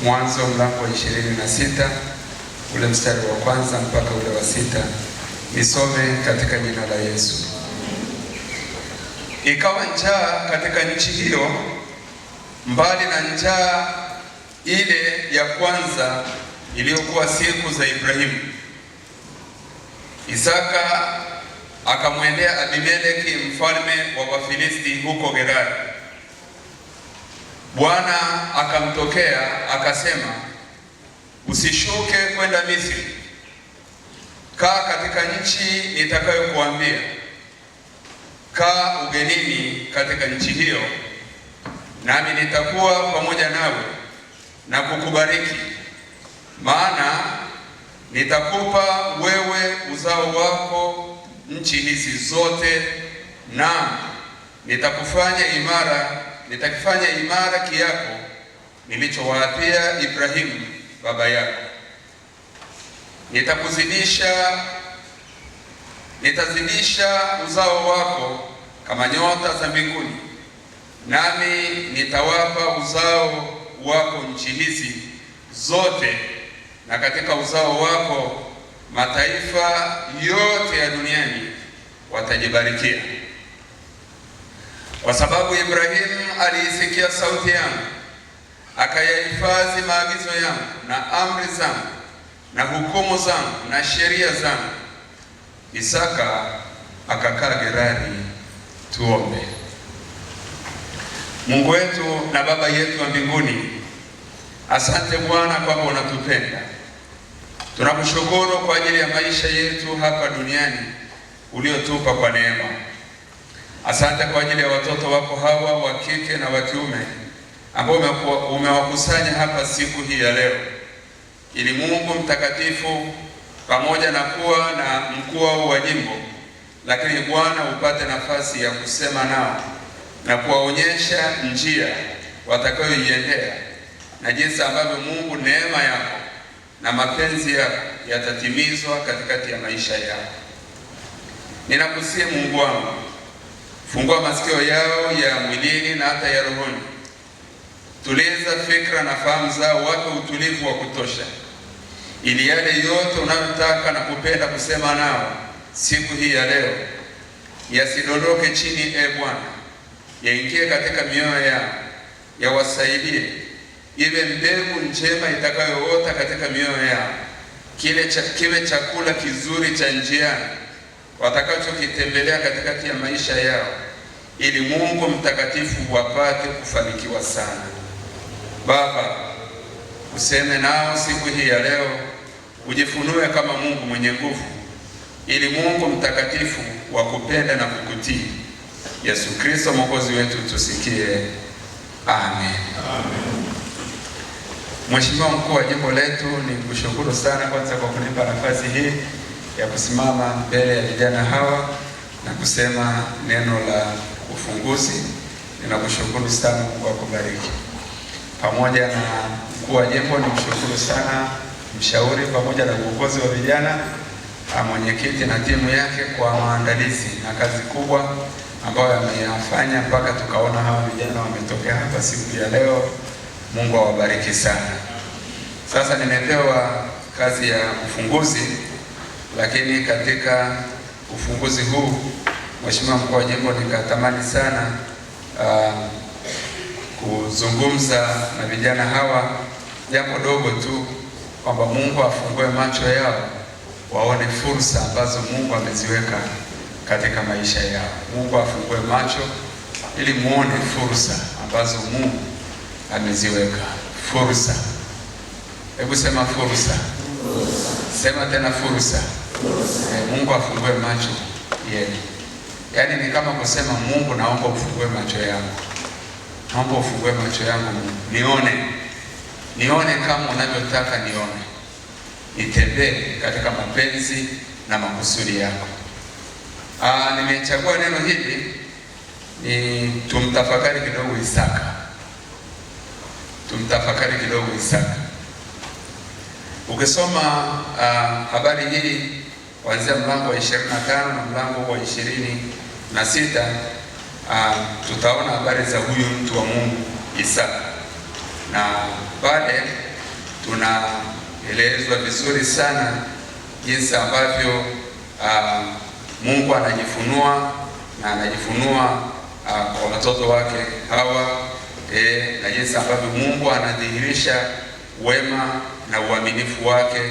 Mwanzo mlango wa 26 ule mstari wa kwanza mpaka ule wa 6. Nisome katika jina la Yesu. Ikawa njaa katika nchi hiyo, mbali na njaa ile ya kwanza iliyokuwa siku za Ibrahimu. Isaka akamwendea Abimeleki mfalme wa Wafilisti huko Gerari. Bwana akamtokea akasema, usishuke kwenda Misri, kaa katika nchi nitakayokuambia. Kaa ugenini katika nchi hiyo, nami nitakuwa pamoja nawe na kukubariki, maana nitakupa wewe uzao wako nchi hizi zote, na nitakifanya imara kiapo nilichowaapia Ibrahimu baba yako. Nitazidisha uzao wako kama nyota za mbinguni, nami nitawapa uzao wako nchi hizi zote, na katika uzao wako mataifa yote ya duniani watajibarikia. Kwa sababu Ibrahimu aliisikia sauti yangu, akayahifadhi maagizo yangu na amri zangu na hukumu zangu na sheria zangu. Isaka akakaa Gerari. Tuombe. Mungu wetu na Baba yetu wa mbinguni, asante Bwana kwamba unatupenda. Tunakushukuru kwa ajili ya maisha yetu hapa duniani uliotupa kwa neema. Asante kwa ajili ya watoto wako hawa wa kike na wa kiume ambao umewakusanya hapa siku hii ya leo, ili Mungu mtakatifu, pamoja na kuwa na mkuu wao wa jimbo, lakini Bwana upate nafasi ya kusema nao na kuwaonyesha njia watakayoiendea, na jinsi ambavyo Mungu neema yako na mapenzi yako yatatimizwa katikati ya maisha yao. Ninakusihi Mungu wangu, fungua masikio yao ya mwilini na hata ya rohoni. Tuliza fikra na fahamu zao, wape utulivu wa kutosha, ili yale yote unayotaka na kupenda kusema nao siku hii ya leo yasidondoke chini. Bwana, yaingie katika mioyo yao, yawasaidie, iwe mbegu njema itakayoota katika mioyo yao, kiwe chakula kizuri cha njiani watakachokitembelea katikati ya maisha yao, ili Mungu mtakatifu wapate kufanikiwa sana. Baba, useme nao siku hii ya leo, ujifunue kama Mungu mwenye nguvu, ili Mungu mtakatifu wakupenda na kukutii. Yesu Kristo Mwokozi wetu tusikie. Amen. Amen. Mheshimiwa mkuu wa jimbo letu, ni kushukuru sana kwanza kwa kunipa nafasi hii ya kusimama mbele ya vijana hawa na kusema neno la ufunguzi. Ninakushukuru sana, Mungu akubariki. Pamoja na mkuu wa jimbo, nimshukuru sana mshauri pamoja na uongozi wa vijana, mwenyekiti na timu yake kwa maandalizi na kazi kubwa ambayo yameyafanya mpaka tukaona hawa vijana wametokea hapa siku ya leo. Mungu awabariki sana. Sasa nimepewa kazi ya ufunguzi, lakini katika ufunguzi huu, Mheshimiwa mkuu wa jimbo, nikatamani sana kuzungumza na vijana hawa jambo dogo tu, kwamba Mungu afungue macho yao waone fursa ambazo Mungu ameziweka katika maisha yao. Mungu afungue macho ili muone fursa ambazo Mungu ameziweka. Fursa. Hebu sema fursa. Sema tena fursa. Mungu afungue macho yenu. Yaani ni kama kusema, Mungu naomba ufungue macho yangu. Naomba ufungue macho yangu Mungu. Nione kama unavyotaka nione. Nitembee katika mapenzi na makusudi yako. Nimechagua neno hili ni tumtafakari kidogo Isaka. Tumtafakari kidogo Isaka. Ukisoma habari hii kuanzia mlango wa 25 na mlango wa 26, tutaona habari za huyu mtu wa Mungu Isaka. na pale tunaelezwa vizuri sana jinsi ambavyo Mungu anajifunua na anajifunua kwa watoto wake Hawa, na jinsi ambavyo Mungu anadhihirisha wema na uaminifu wake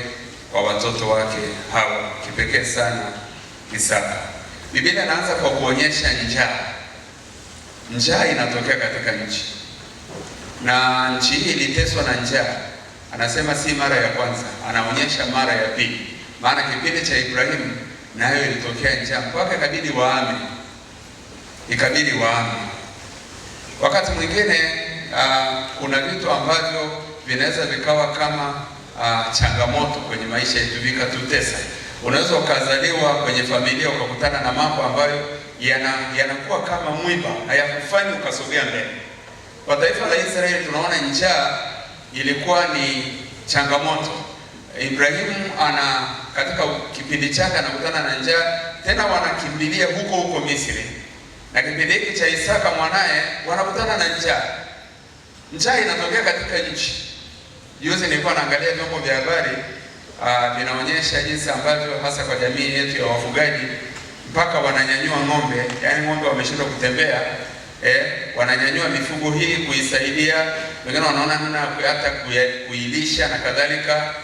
kwa watoto wake Hawa, kipekee sana Isaka. Biblia inaanza kwa kuonyesha njaa. Njaa inatokea katika nchi, na nchi hii iliteswa na njaa. Anasema si mara ya kwanza, anaonyesha mara ya pili, maana kipindi cha Ibrahimu nayo ilitokea njaa mpaka ikabidi waame. Wakati mwingine kuna vitu ambavyo vinaweza vikawa kama changamoto kwenye maisha yetu, vikatutesa. Unaweza ukazaliwa kwenye familia ukakutana na mambo ambayo yanakuwa kama mwiba, hayakufanyi ukasogea mbele. Kwa taifa la Israeli tunaona njaa ilikuwa ni changamoto. Ibrahimu katika kipindi chake anakutana na njaa, tena wanakimbilia huko Misri. Na kipindi hiki cha Isaka mwanaye wanakutana na njaa. Njaa inatokea katika nchi. Juzi nilikuwa naangalia vyombo vya habari vinaonyesha jinsi ambavyo hasa kwa jamii yetu ya wafugaji mpaka wananyanyua ng'ombe, yaani ng'ombe wameshindwa kutembea, wananyanyua mifugo hii kuisaidia. Wengine wanaona nuna hata kuilisha na kadhalika,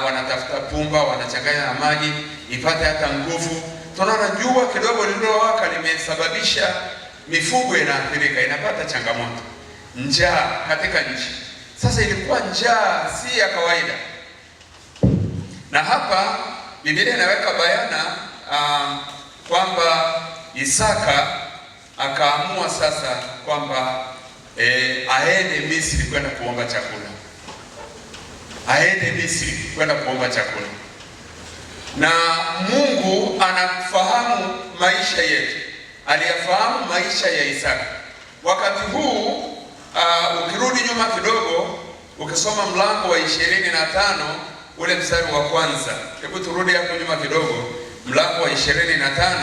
wanatafuta pumba wanachanganya na maji ipate hata nguvu. Tunaona jua kidogo lililowaka limesababisha mifugo inaathirika, inapata changamoto. Njaa katika nchi. Sasa ilikuwa njaa si ya kawaida. Na hapa Biblia inaweka bayana kwamba Isaka akaamua sasa kwamba aende Misri kwenda kuomba chakula. Na Mungu anafahamu maisha yetu. Aliyafahamu maisha ya Isaka. Wakati huu ukirudi nyuma kidogo, ukisoma mlango wa 25 ule mstari wa kwanza. Hebu turudi hapo nyuma kidogo, mlango wa 25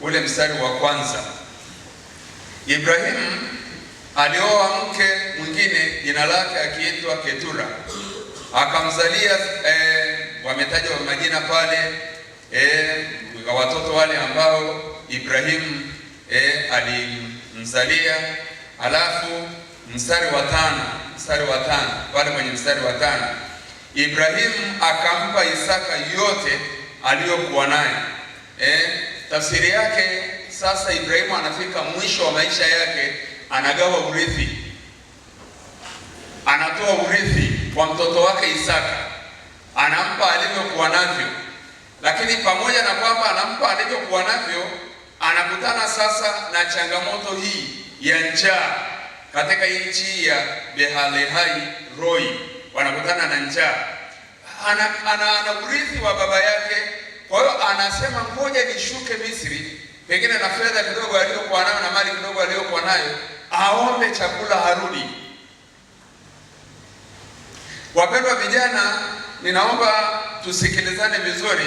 ule mstari wa kwanza. Ibrahimu alioa mke mwingine jina lake akiitwa Ketura, akamzalia wametaja wa majina pale watoto wale ambao Ibrahimu alimzalia. Alafu mstari wa tano pale kwenye mstari wa 5, Ibrahimu akampa Isaka yote aliyokuwa naye. Tafsiri yake sasa, Ibrahimu anafika mwisho wa maisha yake, anagawa urithi, anatoa urithi kwa mtoto wake Isaka, anampa alivyokuwa navyo. Lakini pamoja na kwamba anampa alivyokuwa navyo, anakutana sasa na changamoto hii ya njaa katika nchi ya Behalehai Roi. Wanakutana na njaa, ana urithi wa baba yake. Kwa hiyo anasema ngoja nishuke Misri, pengine na fedha kidogo aliyokuwa nayo na mali kidogo aliyokuwa nayo, aombe chakula harudi. Wapendwa vijana, ninaomba tusikilizane vizuri.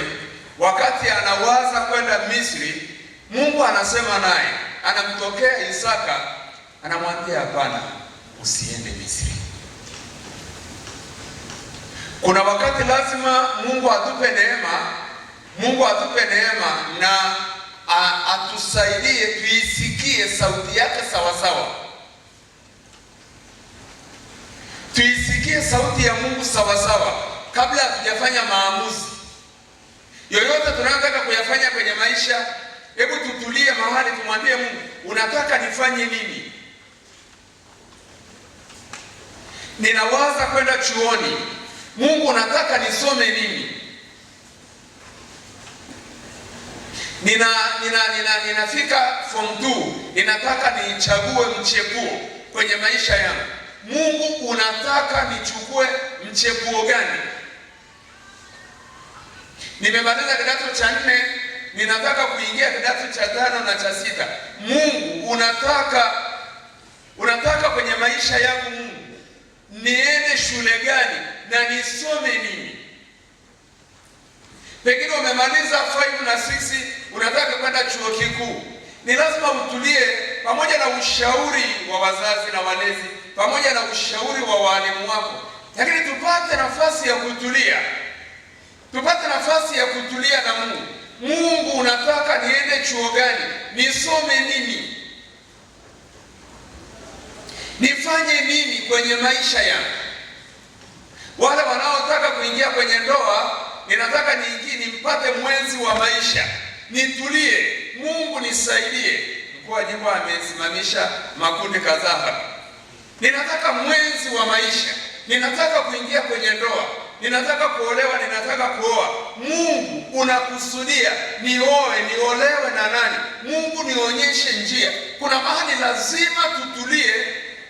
Wakati anawaza kwenda Misri, Mungu anasema naye, anamtokea Isaka, anamwambia hapana, usiende Misri. Kuna wakati lazima Mungu atupe neema na atusaidie tuisikie sauti yake sawasawa. Tuisikie sauti ya Mungu sawasawa kabla hatujafanya maamuzi yoyote tunayotaka kuyafanya kwenye maisha. Hebu tutulie mahali, tumwambie Mungu, unataka nifanye nini? Ninawaza kwenda chuoni. Mungu, unataka nisome nini? Ninafika form 2, ninataka nichague mchepuo kwenye maisha yangu. Mungu, unataka nichukue mchepuo gani? Nimemaliza kidato cha 4, ninataka kuingia kidato cha 5 na cha 6. Mungu, unataka kwenye maisha yangu, Mungu, niende shule gani na nisome nini? Pengine umemaliza 5 na 6, unataka kwenda chuo kikuu. Ni lazima utulie, pamoja na ushauri wa wazazi na walezi, pamoja na ushauri wa walimu wako, lakini tupate nafasi ya kutulia, tupate nafasi ya kutulia na Mungu. Mungu, unataka niende chuo gani? Nisome nini? Nifanye nini kwenye maisha yangu? Wale wanaotaka kuingia kwenye ndoa, ninataka nimpate mwenzi wa maisha, nitulie. Mungu nisaidie. Mkuu wa jimbo amesimamisha makundi kadhaa hapa. Ninataka mwenzi wa maisha, ninataka kuingia kwenye ndoa, ninataka kuolewa, ninataka kuoa. Mungu, unakusudia nioe, niolewe na nani? Mungu, nionyeshe njia. Kuna mahali lazima tutulie,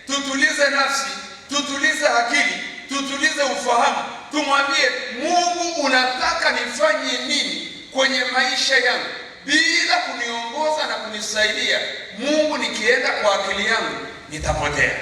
tutulize nafsi, tutulize akili, tutulize ufahamu, tumwambie Mungu, unataka nifanye nini kwenye maisha yangu? Bila kuniongoza na kunisaidia Mungu, nikienda kwa akili yangu nitapotea.